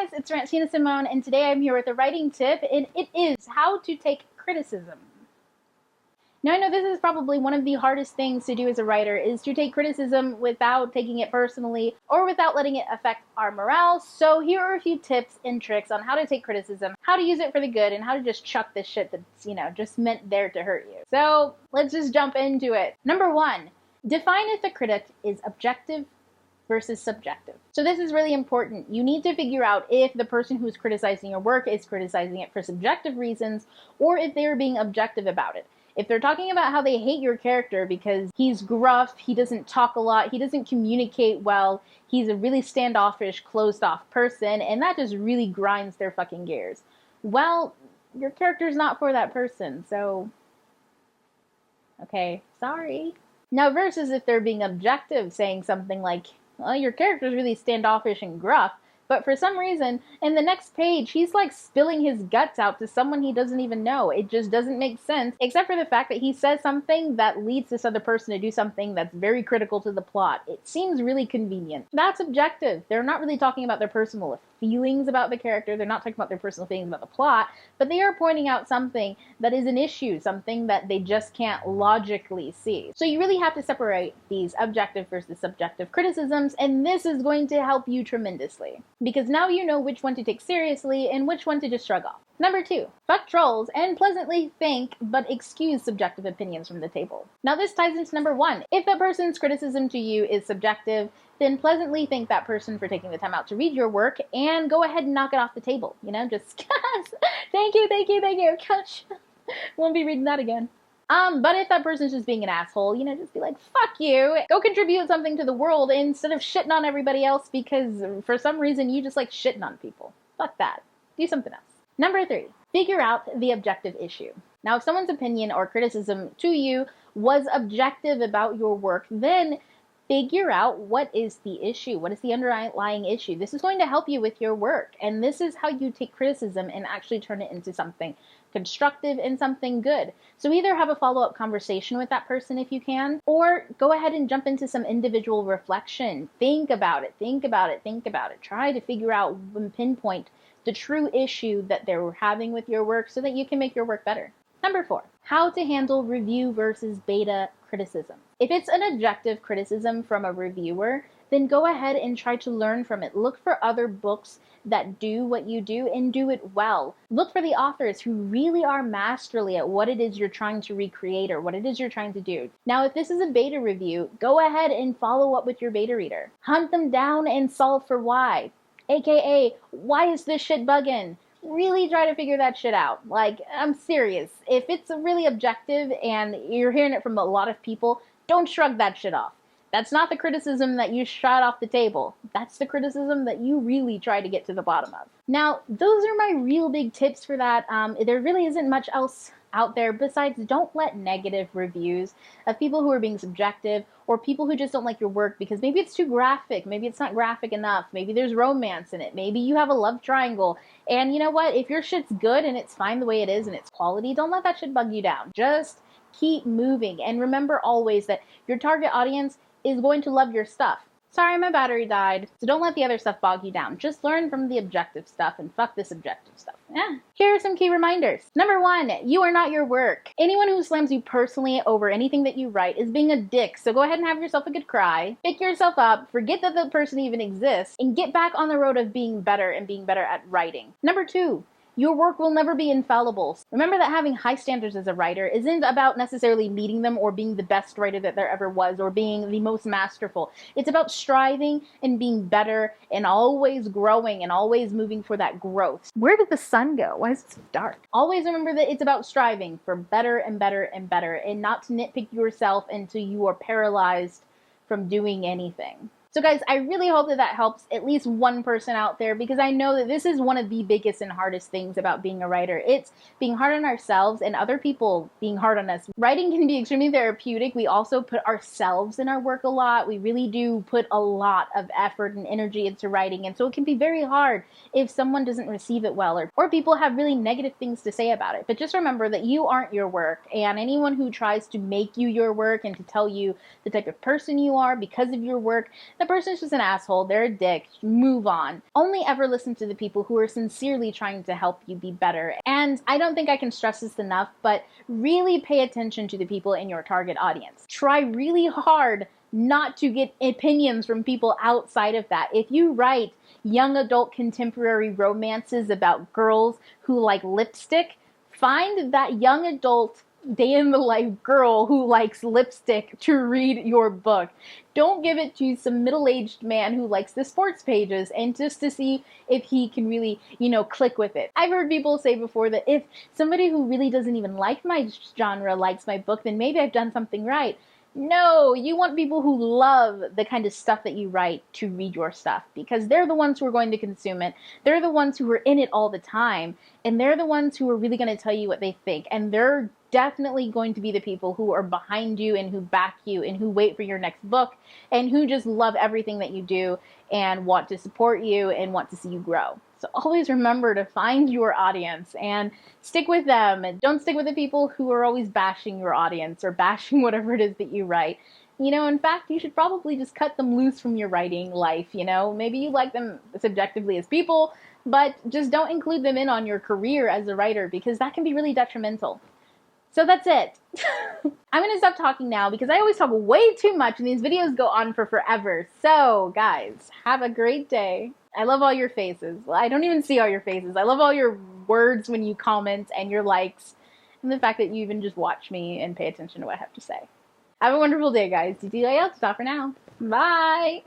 guys, it's Rantina Simone, and today I'm here with a writing tip, and it is how to take criticism. Now, I know this is probably one of the hardest things to do as a writer, is to take criticism without taking it personally or without letting it affect our morale. So here are a few tips and tricks on how to take criticism, how to use it for the good, and how to just chuck this shit that's, just meant there to hurt you. So let's just jump into it. Number 1, define if the critic is objective versus subjective. So this is really important. You need to figure out if the person who's criticizing your work is criticizing it for subjective reasons or if they're being objective about it. If they're talking about how they hate your character because he's gruff, he doesn't talk a lot, he doesn't communicate well, he's a really standoffish, closed-off person, and that just really grinds their fucking gears, well, your character's not for that person, so okay, sorry. Now versus if they're being objective, saying something like, well, your character's really standoffish and gruff, but for some reason, in the next page, he's like spilling his guts out to someone he doesn't even know. It just doesn't make sense, except for the fact that he says something that leads this other person to do something that's very critical to the plot. It seems really convenient. That's objective. They're not really talking about their personal feelings about the character. They're not talking about their personal feelings about the plot, but they are pointing out something that is an issue, something that they just can't logically see. So you really have to separate these objective versus subjective criticisms, and this is going to help you tremendously, because now you know which one to take seriously and which one to just shrug off. Number 2, fuck trolls and pleasantly think but excuse subjective opinions from the table. Now this ties into number 1. If that person's criticism to you is subjective, then pleasantly thank that person for taking the time out to read your work and go ahead and knock it off the table. Just thank you. Gosh, won't be reading that again. But if that person's just being an asshole, just be like, fuck you. Go contribute something to the world instead of shitting on everybody else because for some reason you just like shitting on people. Fuck that. Do something else. Number 3, figure out the objective issue. Now, if someone's opinion or criticism to you was objective about your work, then figure out what is the issue. What is the underlying issue? This is going to help you with your work. And this is how you take criticism and actually turn it into something constructive and something good. So either have a follow-up conversation with that person if you can, or go ahead and jump into some individual reflection. Think about it. Try to figure out and pinpoint the true issue that they're having with your work so that you can make your work better. Number 4, how to handle review versus beta criticism. If it's an objective criticism from a reviewer, then go ahead and try to learn from it. Look for other books that do what you do and do it well. Look for the authors who really are masterly at what it is you're trying to recreate or what it is you're trying to do. Now, if this is a beta review, go ahead and follow up with your beta reader. Hunt them down and solve for why. AKA, why is this shit bugging? Really try to figure that shit out. I'm serious. If it's really objective and you're hearing it from a lot of people, don't shrug that shit off. That's not the criticism that you shot off the table. That's the criticism that you really try to get to the bottom of. Now, those are my real big tips for that. There really isn't much else out there besides don't let negative reviews of people who are being subjective or people who just don't like your work because maybe it's too graphic, maybe it's not graphic enough, maybe there's romance in it, maybe you have a love triangle. And you know what? If your shit's good and it's fine the way it is and it's quality, don't let that shit bug you down. Just keep moving. And remember always that your target audience is going to love your stuff. Sorry, my battery died. So don't let the other stuff bog you down. Just learn from the objective stuff and fuck this subjective stuff. Here are some key reminders. Number 1, you are not your work. Anyone who slams you personally over anything that you write is being a dick. So go ahead and have yourself a good cry. Pick yourself up, forget that the person even exists, and get back on the road of being better and being better at writing. Number 2, your work will never be infallible. Remember that having high standards as a writer isn't about necessarily meeting them or being the best writer that there ever was or being the most masterful. It's about striving and being better and always growing and always moving for that growth. Where did the sun go? Why is it so dark? Always remember that it's about striving for better and better and better and not to nitpick yourself until you are paralyzed from doing anything. So guys, I really hope that that helps at least one person out there, because I know that this is one of the biggest and hardest things about being a writer. It's being hard on ourselves and other people being hard on us. Writing can be extremely therapeutic. We also put ourselves in our work a lot. We really do put a lot of effort and energy into writing, and so it can be very hard if someone doesn't receive it well, or people have really negative things to say about it. But just remember that you aren't your work, and anyone who tries to make you your work and to tell you the type of person you are because of your work, the person's just an asshole, they're a dick, move on. Only ever listen to the people who are sincerely trying to help you be better. And I don't think I can stress this enough, but really pay attention to the people in your target audience. Try really hard not to get opinions from people outside of that. If you write young adult contemporary romances about girls who like lipstick, find that young adult day in the life girl who likes lipstick to read your book. Don't give it to some middle-aged man who likes the sports pages and just to see if he can really, click with it. I've heard people say before that if somebody who really doesn't even like my genre likes my book, then maybe I've done something right. No, you want people who love the kind of stuff that you write to read your stuff, because they're the ones who are going to consume it. They're the ones who are in it all the time, and they're the ones who are really going to tell you what they think. And they're definitely going to be the people who are behind you and who back you and who wait for your next book and who just love everything that you do and want to support you and want to see you grow. So always remember to find your audience and stick with them. Don't stick with the people who are always bashing your audience or bashing whatever it is that you write. In fact, you should probably just cut them loose from your writing life. Maybe you like them subjectively as people, but just don't include them in on your career as a writer, because that can be really detrimental. So that's it. I'm going to stop talking now because I always talk way too much and these videos go on for forever. So guys, have a great day. I love all your faces. I don't even see all your faces. I love all your words when you comment and your likes and the fact that you even just watch me and pay attention to what I have to say. Have a wonderful day, guys. DTIL, stop for now. Bye.